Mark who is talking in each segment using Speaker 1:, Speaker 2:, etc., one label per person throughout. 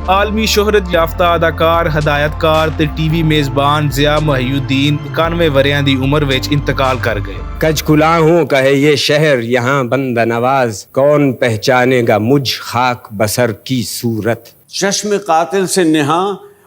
Speaker 1: ਆਲਮੀ ਸ਼ੋਹਰਤ ਯਾਫਤਾ ਅਦਾਕਾਰ, ਹਦਾਇਤਕਾਰ ਤੇ ਟੀਵੀ ਮੇਜ਼ਬਾਨ ਜ਼ਿਆ ਮੁਹਈਉਦੀਨ 91 ਵਰਿਆਂ ਦੀ ਉਮਰ ਵਿੱਚ ਇੰਤਕਾਲ ਕਰ ਗਏ।
Speaker 2: कज कुलाहों का है ये शहर यहाँ बंद नवाज, कौन पहचानेगा मुझ खाक बसर की सूरत।
Speaker 3: चश्मे कातिल से नेहा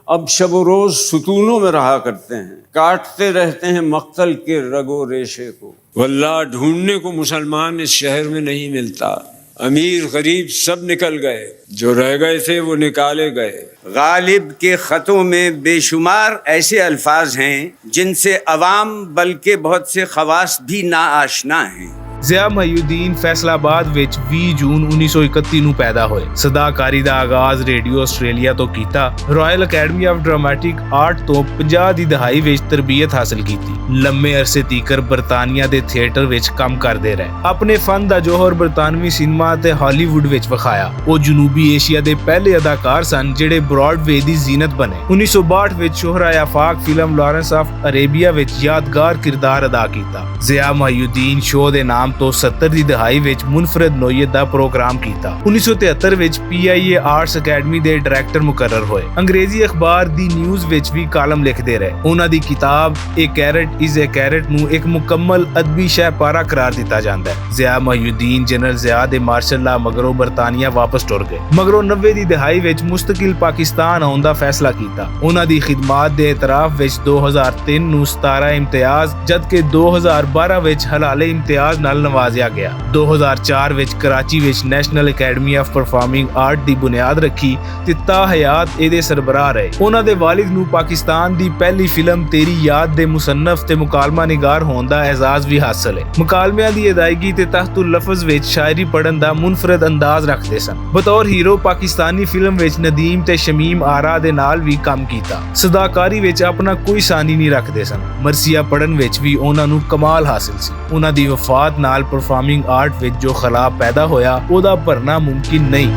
Speaker 3: अब शब रोज सुतूनों में रहा करते हैं, काटते रहते हैं मक्तल के रगो रेशे को। वल्लाह ढूंढने को मुसलमान इस शहर में नहीं मिलता, अमीर गरीब सब निकल गए, जो रह गए थे वो निकाले गए।
Speaker 4: गालिब के ख़तों में बेशुमार ऐसे अल्फाज हैं जिनसे अवाम बल्कि बहुत से खवास भी नाआशना हैं।
Speaker 1: ਜ਼ਿਆ ਮੁਹਈਉਦੀਨ ਫੈਸਲਾਬਾਦ ਵਿੱਚ 20 ਜੂਨ 1931 ਨੂੰ ਪੈਦਾ ਹੋਏ। ਸਦਾਕਾਰੀ ਦਾ ਆਗਾਜ਼ ਰੇਡੀਓ ਆਸਟ੍ਰੇਲੀਆ ਤੋਂ ਕੀਤਾ। Royal academy of dramatic art ਤੋਂ 50 ਦੀ ਦਹਾਈ ਵਿੱਚ ਤਰਬੀਅਤ ਹਾਸਲ ਕੀਤੀ। ਲੰਮੇ ਅਰਸੇ ਤੀਕਰ ਬਰਤਾਨੀਆ ਦੇ ਥੀਏਟਰ ਵਿੱਚ ਕੰਮ ਕਰਦੇ ਰਹੇ। ਆਪਣੇ ਫਨ ਦਾ ਜੋਹਰ ਬਰਤਾਨਵੀ ਸਿਨੇਮਾ ਤੇ ਹਾਲੀਵੁੱਡ ਵਿੱਚ ਵਿਖਾਇਆ। ਉਹ ਜਨੂਬੀ ਏਸ਼ੀਆ ਦੇ ਪਹਿਲੇ ਅਦਾਕਾਰ ਸਨ ਜਿਹੜੇ ਬ੍ਰੌਡਵੇ ਦੀ ਜ਼ੀਨਤ ਬਣੇ। 1962 ਵਿੱਚ ਸ਼ੋਹਰਾ ਆਫਾਕ ਫਿਲਮ ਲਾਰੈਂਸ ਆਫ ਅਰੇਬੀਆ ਵਿੱਚ ਯਾਦਗਾਰ ਕਿਰਦਾਰ ਅਦਾ ਕੀਤਾ। ਜ਼ਿਆ ਮੁਹਈਉਦੀਨ ਸ਼ੋਅ ਦੇ ਨਾਮ ਤੋਂ 70 ਦੀ ਦਹਾਈ ਵਿੱਚ ਮੁਨਫਰਦ ਨੋਇਤ ਦਾ ਪ੍ਰੋਗਰਾਮ ਕੀਤਾ। 1973 ਵਿੱਚ PIA ਆਰਟਸ ਅਕੈਡਮੀ ਦੇ ਡਾਇਰੈਕਟਰ ਮੁਕਰਰ ਹੋਏ। ਅੰਗਰੇਜ਼ੀ ਅਖਬਾਰ ਦੀ ਨਿਊਜ਼ ਵਿੱਚ ਵੀ ਕਾਲਮ ਲਿਖਦੇ ਰਹੇ। ਉਹਨਾਂ ਦੀ ਕਿਤਾਬ ਏ ਕੈਰਟ ਇਜ਼ ਏ ਕੈਰਟ ਨੂੰ ਇੱਕ ਮੁਕੰਮਲ ਅਦਬੀ ਸ਼ਾਹਪਾਰਾ ਕਰਾਰ ਦਿੱਤਾ ਜਾਂਦਾ ਹੈ। ਜ਼ਿਆ ਮੁਹਈਉਦੀਨ ਜਨਰਲ ਜ਼ਿਆ ਦੇ ਮਾਰਸ਼ਲ ਲਾ ਮਗਰੋਂ ਬਰਤਾਨੀਆ ਵਾਪਸ ਟੁਰ ਗਏ। ਮਗਰੋਂ 90 ਦੀ ਦਹਾਈ ਵਿੱਚ ਮੁਸਤਕਿਲ ਪਾਕਿਸਤਾਨ ਆਉਣ ਦਾ ਫੈਸਲਾ ਕੀਤਾ। ਉਹਨਾਂ ਦੀ ਖਿਦਮਾਤ ਦੇ ਇਤਰਾਫ ਵਿੱਚ 2003 ਨੂੰ 17 ਇਮਤਿਆਜ਼ ਜਦਕਿ 2012 ਵਿੱਚ ਹਲਾਲੇ ਇਮਤਿਆਜ਼ ਨਾਲ ਨਵਾਜ਼ਿਆ ਗਿਆ। 2004 ਵਿੱਚ ਕਰਾਚੀ ਵਿੱਚ national academy of performing art ਦੀ ਬੁਨਿਆਦ ਰੱਖੀ ਤੇ ਤਾ ਹਯਾਤ ਇਹਦੇ ਸਰਬਰਾਹ ਰਹੇ। ਉਹਨਾਂ ਦੇ ਵਾਲਿਦ ਨੂੰ ਪਾਕਿਸਤਾਨ ਦੀ ਪਹਿਲੀ ਫਿਲਮ ਤੇਰੀ ਯਾਦ ਦੇ ਮੁਸੰਨਫ ਤੇ ਮੁਕਾਲਮਾ ਨਿਗਾਰ ਹੋਣ ਦਾ ਐਜ਼ਾਜ਼ ਵੀ ਹਾਸਲ ਹੈ। ਮੁਕਾਲਮਿਆਂ ਦੀ ਅਦਾਇਗੀ ਤੇ ਤਹਿਤੁਲ ਲਫ਼ਜ਼ ਵਿੱਚ ਸ਼ਾਇਰੀ ਪੜ੍ਹਨ ਦਾ ਮੁਨਫਰਦ ਅੰਦਾਜ਼ ਰੱਖਦੇ ਸਨ। ਬਤੌਰ ਹੀਰੋ ਪਾਕਿਸਤਾਨੀ ਫਿਲਮ ਵਿੱਚ ਨਦੀਮ ਤੇ ਸ਼ਮੀਮ ਆਰਾ ਦੇ ਨਾਲ ਵੀ ਕੰਮ ਕੀਤਾ। ਸਦਾਕਾਰੀ ਵਿੱਚ ਆਪਣਾ ਕੋਈ ਸਾਨੀ ਨਹੀਂ ਰੱਖਦੇ ਸਨ। ਮਰਸੀਆ ਪੜ੍ਹਨ ਵਿੱਚ ਵੀ ਉਹਨਾਂ ਨੂੰ ਕਮਾਲ ਹਾਸਲ ਸੀ। ਉਹਨਾਂ ਦੀ ਵਫਾਤ ਨਾਲ ਪਰਫਾਰਮਿੰਗ ਆਰਟ ਵਿੱਚ ਜੋ ਖਲਾ ਪੈਦਾ ਹੋਇਆ ਉਹਦਾ ਭਰਨਾ ਮੁਮਕਿਨ ਨਹੀਂ।